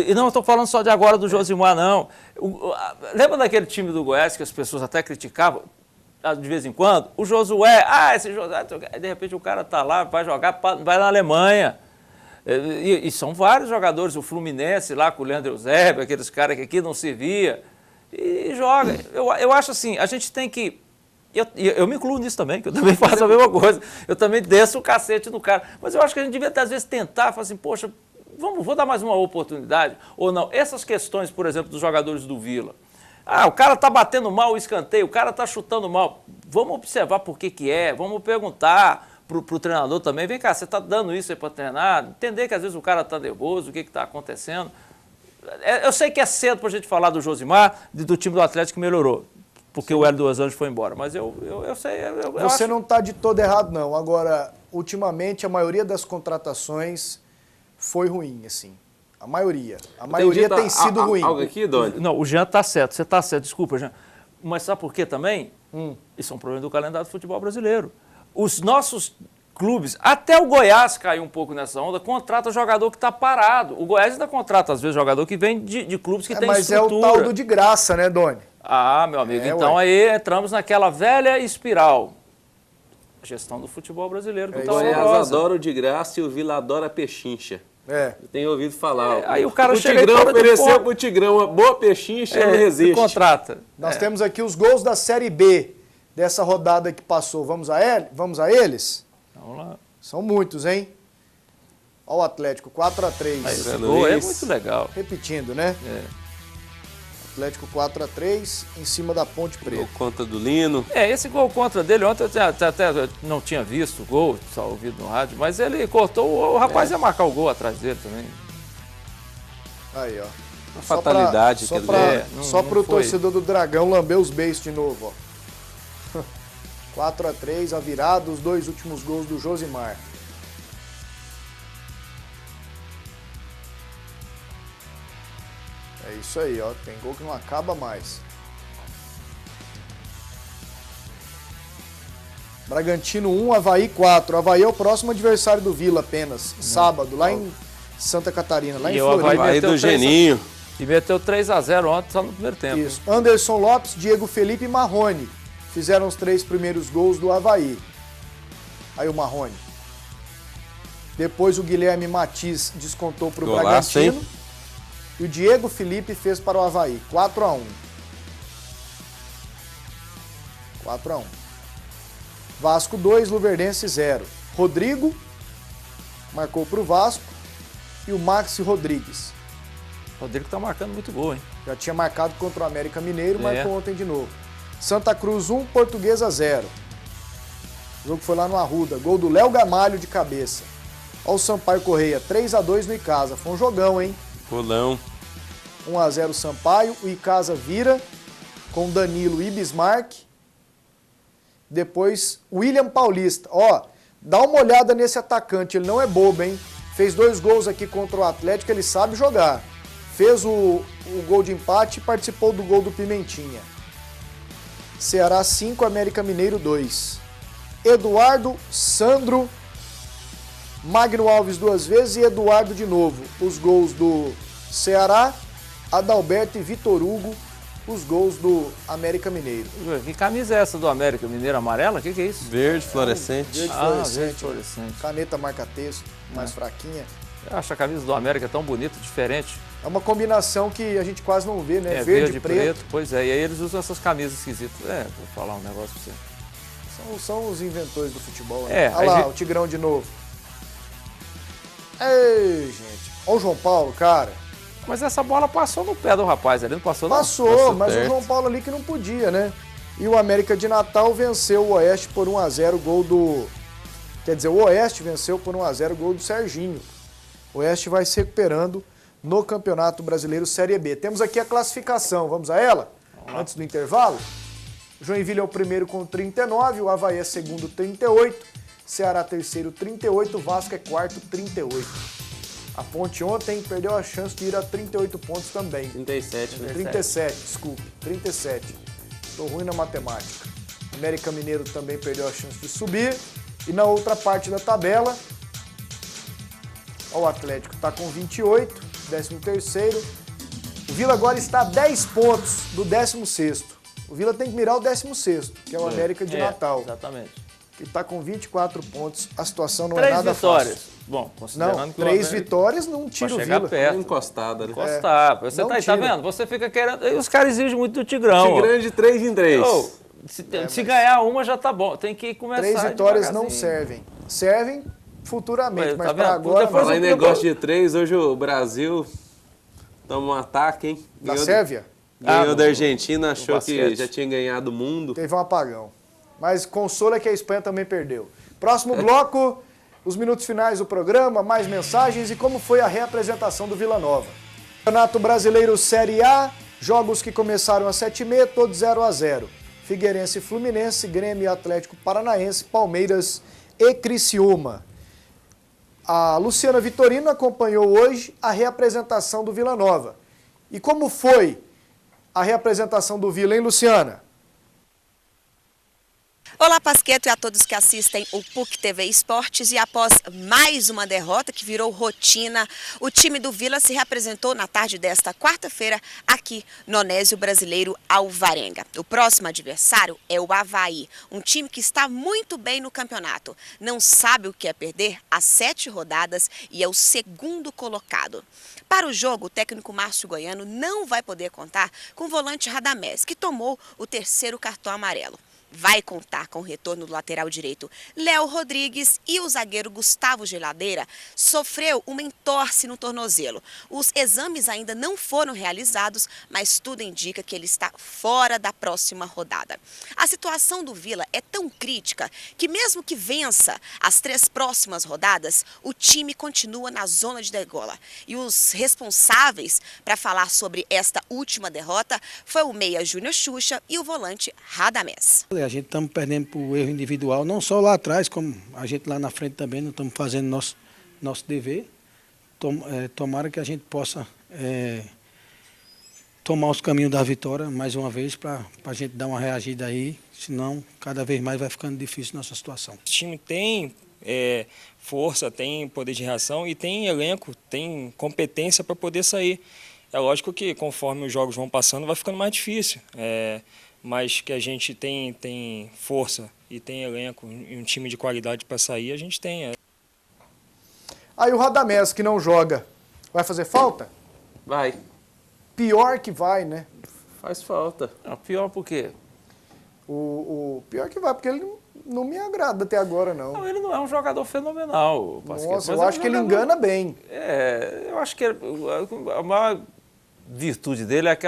E não estou falando só de agora do Josimar, não. Lembra daquele time do Goiás que as pessoas até criticavam de vez em quando? O Josué, esse Josué, de repente o cara está lá, vai jogar, vai na Alemanha. E são vários jogadores, o Fluminense lá com o Leandro Eusébio, aqueles caras que aqui não se via, e joga. Eu acho assim, a gente tem que... Eu me incluo nisso também, que eu também faço a mesma coisa. Eu também desço o cacete no cara. Mas eu acho que a gente devia, às vezes, tentar, falar assim, poxa, vou dar mais uma oportunidade, ou não. Essas questões, por exemplo, dos jogadores do Vila. O cara está batendo mal o escanteio, o cara está chutando mal. Vamos observar por que é, vamos perguntar para o treinador também, vem cá, você está dando isso aí para treinar? Entender que às vezes o cara está nervoso, o que está acontecendo. Eu sei que é cedo para a gente falar do Josimar, do time do Atlético que melhorou, porque o Hélio dos Anjos foi embora, mas eu sei... Você não está de todo errado, não. Agora, ultimamente, a maioria das contratações foi ruim, assim. A maioria tem sido ruim. Algo aqui, Doni? Não, o Jean está certo, você está certo, desculpa, Jean. Mas sabe por quê também? Isso é um problema do calendário do futebol brasileiro. Os nossos clubes, até o Goiás caiu um pouco nessa onda, contrata jogador que está parado. O Goiás ainda contrata, às vezes, jogador que vem de clubes que tem estrutura. Mas é o tal do de graça, né, Doni? Meu amigo, então aí entramos naquela velha espiral. A gestão do futebol brasileiro. O Goiás adora o de graça e o Vila adora a pechincha. Eu tenho ouvido falar. Aí o cara chega Tigrão ofereceu para o Tigrão uma boa pechincha e não resiste. Contrata. Nós temos aqui os gols da Série B dessa rodada que passou. Vamos a eles? Vamos lá. São muitos, hein? Olha o Atlético, 4-3. Esse gol é muito legal. Repetindo, né? Atlético 4-3 em cima da Ponte Preta. Gol contra do Lino. Esse gol contra dele, ontem eu até não tinha visto o gol, só ouvido no rádio, mas ele cortou, o rapaz ia marcar o gol atrás dele também. Aí, ó. Uma fatalidade. Só para o torcedor do Dragão lamber os beijos de novo, ó. 4-3, a virada, os 2 últimos gols do Josimar. É isso aí, ó. Tem gol que não acaba mais. Bragantino 1, Avaí 4. Avaí é o próximo adversário do Vila apenas. Sábado, lá em Santa Catarina, lá em Floripa. Avaí do Geninho. E meteu 3-0 ontem, só no primeiro tempo. Isso. Anderson Lopes, Diego Felipe e Marrone fizeram os 3 primeiros gols do Avaí. Aí o Marrone. Depois o Guilherme Matiz descontou para o Bragantino. E o Diego Felipe fez para o Avaí. 4-1. 4-1. Vasco 2, Luverdense 0. Rodrigo marcou para o Vasco. E o Maxi Rodrigues. O Rodrigo está marcando muito gol, hein? Já tinha marcado contra o América Mineiro, marcou ontem de novo. Santa Cruz 1, Portuguesa 0. O jogo foi lá no Arruda. Gol do Léo Gamalho de cabeça. Olha o Sampaio Correia, 3-2 no Icasa. Foi um jogão, hein? Golão. 1-0 Sampaio. O Icasa vira com Danilo e Bismarck. Depois, William Paulista. Ó, dá uma olhada nesse atacante. Ele não é bobo, hein? Fez 2 gols aqui contra o Atlético. Ele sabe jogar. Fez o gol de empate e participou do gol do Pimentinha. Ceará 5, América Mineiro 2. Eduardo, Sandro, Magno Alves 2 vezes e Eduardo de novo. Os gols do Ceará, Adalberto e Vitor Hugo, os gols do América Mineiro. Que camisa é essa do América Mineiro amarela? O que é isso? Verde fluorescente. Verde fluorescente. Caneta marca-texto, mais fraquinha. Eu acho a camisa do América tão bonita, diferente. É uma combinação que a gente quase não vê, né? Verde e preto. Pois é, e aí eles usam essas camisas esquisitas. Vou falar um negócio pra você. São os inventores do futebol, né? Olha lá, o Tigrão de novo. Ei, gente. Olha o João Paulo, cara. Mas essa bola passou no pé do rapaz ali, não passou não? Passou, mas perto. O João Paulo ali que não podia, né? E o América de Natal venceu o Oeste por 1-0, gol do... Quer dizer, o Oeste venceu por 1-0, gol do Serginho. O Oeste vai se recuperando no Campeonato Brasileiro Série B. Temos aqui a classificação, vamos a ela? Antes do intervalo. Joinville é o primeiro com 39, o Avaí é segundo 38, Ceará terceiro 38, Vasco é quarto 38. A Ponte ontem perdeu a chance de ir a 38 pontos também. 37, né? 37, desculpe, 37. Estou ruim na matemática. América Mineiro também perdeu a chance de subir. E na outra parte da tabela, o Atlético está com 28, 13º. O Vila agora está a 10 pontos do 16º. O Vila tem que mirar o 16º, que é o América de Natal. Exatamente. Que está com 24 pontos. A situação não 3 é nada vitórias. fácil. Bom, considerando não, que 3 vitórias não tira o Vila. Perto. Encostada, né? Encostar. Você tá vendo? Você fica querendo... Os caras exigem muito do Tigrão. Tigrão de 3 em 3. Se ganhar uma já tá bom. Tem que começar 3 vitórias não servem. Servem futuramente, mas para agora... Falar em negócio de 3, hoje o Brasil toma um ataque, hein? Da Sérvia? Ganhou da Argentina, achou que já tinha ganhado o mundo. Teve um apagão. Mas consolo é que a Espanha também perdeu. Próximo bloco, os minutos finais do programa, mais mensagens e como foi a reapresentação do Vila Nova. Campeonato Brasileiro Série A, jogos que começaram às 7h30, todos 0-0. Figueirense e Fluminense, Grêmio e Atlético Paranaense, Palmeiras e Criciúma. A Luciana Vitorino acompanhou hoje a reapresentação do Vila Nova. E como foi a reapresentação do Vila, hein, Luciana? Olá, Pasqueto, e a todos que assistem o PUC TV Esportes. E após mais uma derrota que virou rotina, o time do Vila se reapresentou na tarde desta quarta-feira aqui no Onésio Brasileiro Alvarenga. O próximo adversário é o Avaí, um time que está muito bem no campeonato. Não sabe o que é perder há 7 rodadas e é o segundo colocado. Para o jogo, o técnico Márcio Goiano não vai poder contar com o volante Radamés, que tomou o 3º cartão amarelo. Vai contar com o retorno do lateral direito Léo Rodrigues e o zagueiro Gustavo Geladeira sofreu uma entorse no tornozelo. Os exames ainda não foram realizados, mas tudo indica que ele está fora da próxima rodada. A situação do Vila é tão crítica que mesmo que vença as 3 próximas rodadas, o time continua na zona de degola. E os responsáveis para falar sobre esta última derrota foi o meia Júnior Xuxa e o volante Radamés. A gente estamos perdendo por erro individual, não só lá atrás, como a gente lá na frente também não estamos fazendo nosso dever. Tomara que a gente possa tomar os caminhos da vitória mais uma vez para a gente dar uma reagida aí, senão cada vez mais vai ficando difícil nossa situação. O time tem força, tem poder de reação e tem elenco, tem competência para poder sair. É lógico que conforme os jogos vão passando vai ficando mais difícil. Mas que a gente tem força e tem elenco e um time de qualidade para sair, a gente tem. Aí o Radamés, que não joga, vai fazer falta? Vai. Pior que vai, né? Faz falta. Pior por quê? O pior que vai, porque ele não me agrada até agora, não. Não, ele não é um jogador fenomenal, Pasqueto. Nossa, eu acho que ele engana bem. Eu acho que a maior virtude dele é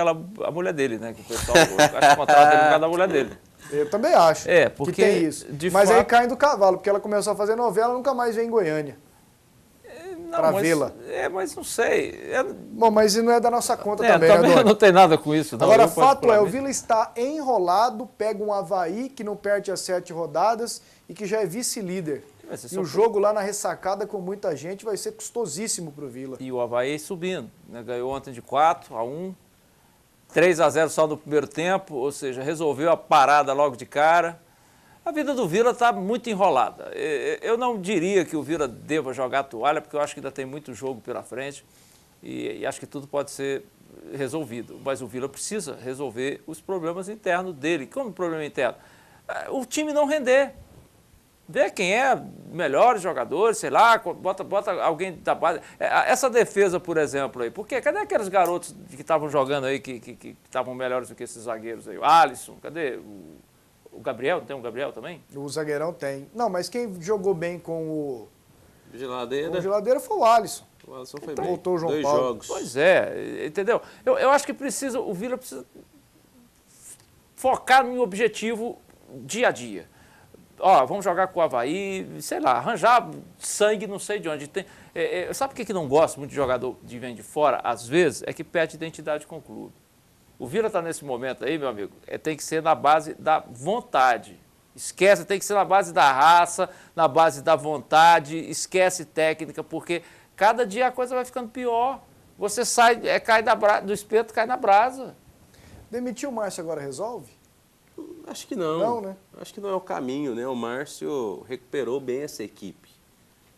a mulher dele, né? Que o pessoal acha que contrata ele por causa da mulher dele. Eu também acho porque que tem isso. Mas aí caem do cavalo, porque ela começou a fazer novela e nunca mais veio em Goiânia. Pra vê-la. Mas não sei. Bom, mas não é da nossa conta também, né, Doni? Não tem nada com isso. Não. Agora, fato é, o Vila está enrolado, pega um Avaí que não perde as 7 rodadas e que já é vice-líder. E o jogo lá na ressacada com muita gente vai ser custosíssimo para o Vila. E o Avaí subindo, né? Ganhou ontem de 4-1, 3-0 só no primeiro tempo, ou seja, resolveu a parada logo de cara. A vida do Vila está muito enrolada. Eu não diria que o Vila deva jogar a toalha, porque eu acho que ainda tem muito jogo pela frente e acho que tudo pode ser resolvido, mas o Vila precisa resolver os problemas internos dele. Como problema interno? O time não render. Vê quem é melhores jogadores, sei lá, bota alguém da base. Essa defesa, por exemplo, aí, porque cadê aqueles garotos que estavam jogando aí, que estavam melhores do que esses zagueiros aí? O Alisson, cadê? O Gabriel, não tem um Gabriel também? O zagueirão tem. Não, mas quem jogou bem com o Geladeira foi o Alisson. O Alisson foi bem. Voltou o João 2 Paulo. jogos. Pois é, entendeu? Eu acho que o Vila precisa focar no objetivo dia a dia. Ó, vamos jogar com o Avaí, sei lá, arranjar sangue não sei de onde. Sabe por que não gosto muito de jogador de vem de fora? Às vezes é que perde identidade com o clube. O Vila está nesse momento aí, meu amigo, tem que ser na base da vontade. Esquece, tem que ser na base da raça, na base da vontade, esquece técnica, porque cada dia a coisa vai ficando pior. Você sai, cai do espeto, cai na brasa. Demitir o Márcio agora resolve? Acho que não. Não, né? Acho que não é o caminho, né? O Márcio recuperou bem essa equipe.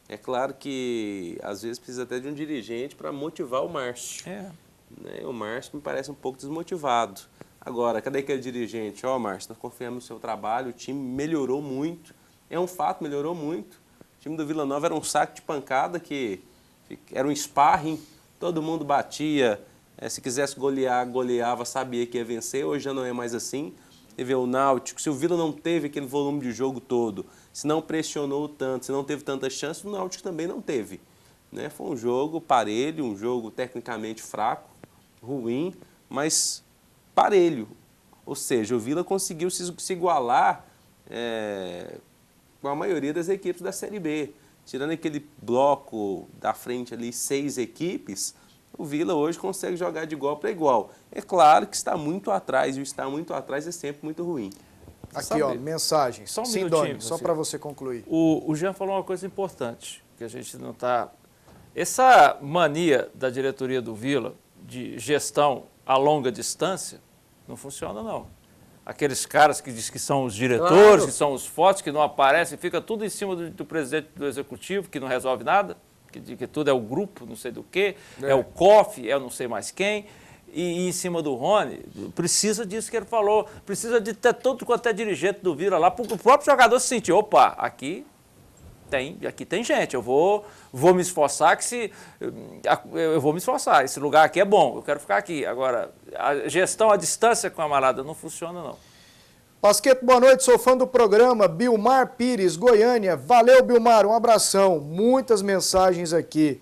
É claro que às vezes precisa até de um dirigente para motivar o Márcio. Né? O Márcio me parece um pouco desmotivado. Agora, cadê aquele dirigente? Ó, Márcio, nós confiamos no seu trabalho, o time melhorou muito. É um fato, melhorou muito. O time do Vila Nova era um saco de pancada, que era um sparring, todo mundo batia. Se quisesse golear, goleava, sabia que ia vencer. Hoje já não é mais assim. Teve o Náutico, se o Vila não teve aquele volume de jogo todo, se não pressionou tanto, se não teve tanta chance, o Náutico também não teve. Né? Foi um jogo parelho, um jogo tecnicamente fraco, ruim, mas parelho. Ou seja, o Vila conseguiu se igualar com a maioria das equipes da Série B. Tirando aquele bloco da frente ali, 6 equipes, o Vila hoje consegue jogar de igual para igual. É claro que está muito atrás, e o estar muito atrás é sempre muito ruim. Aqui, ó, mensagens. Só um Sim, minutinho, Doni, só para você concluir. O Jean falou uma coisa importante, que a gente não está... Essa mania da diretoria do Vila de gestão a longa distância não funciona, não. Aqueles caras que dizem que são os diretores, claro, que são os fortes, que não aparecem, fica tudo em cima do presidente do executivo, que não resolve nada, que tudo é o grupo, não sei do quê, é o COF, é não sei mais quem, e em cima do Rony, precisa disso que ele falou, precisa de ter todo quanto é dirigente do Vila lá, para o próprio jogador se sentir, opa, aqui tem gente, eu vou me esforçar, eu vou me esforçar, esse lugar aqui é bom, eu quero ficar aqui. Agora, a gestão à distância com a Malada não funciona, não. Pasqueto, boa noite, sou fã do programa, Bilmar Pires, Goiânia. Valeu, Bilmar, um abração. Muitas mensagens aqui.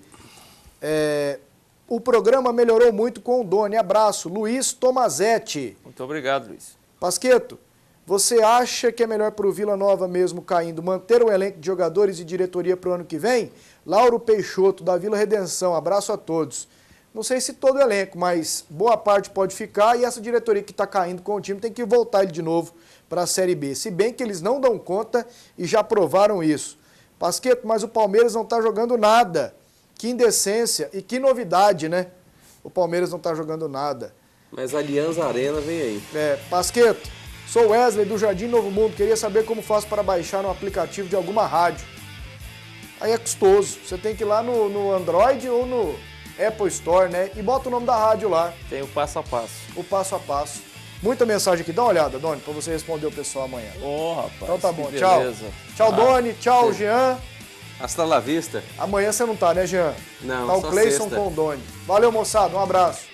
O programa melhorou muito com o Doni. Abraço. Luiz Tomazetti. Muito obrigado, Luiz. Pasqueto, você acha que é melhor para o Vila Nova mesmo caindo, manter o elenco de jogadores e diretoria para o ano que vem? Lauro Peixoto, da Vila Redenção. Abraço a todos. Não sei se todo o elenco, mas boa parte pode ficar e essa diretoria que está caindo com o time tem que voltar ele de novo para a Série B. Se bem que eles não dão conta e já provaram isso. Pasqueto, mas o Palmeiras não está jogando nada. Que indecência e que novidade, né? O Palmeiras não está jogando nada. Mas a Alianza Arena vem aí. Pasqueto, sou Wesley do Jardim Novo Mundo. Queria saber como faço para baixar no aplicativo de alguma rádio. Aí é custoso. Você tem que ir lá no Android ou no Apple Store, né? E bota o nome da rádio lá. Tem o passo a passo. O passo a passo. Muita mensagem aqui. Dá uma olhada, Doni, para você responder o pessoal amanhã. Rapaz. Então tá bom. Tchau. Beleza. Tchau, Doni. Tchau, Jean. Hasta la vista. Amanhã você não tá, né, Jean? Não, tá o só Cleison sexta. com o Doni. Valeu, moçada. Um abraço.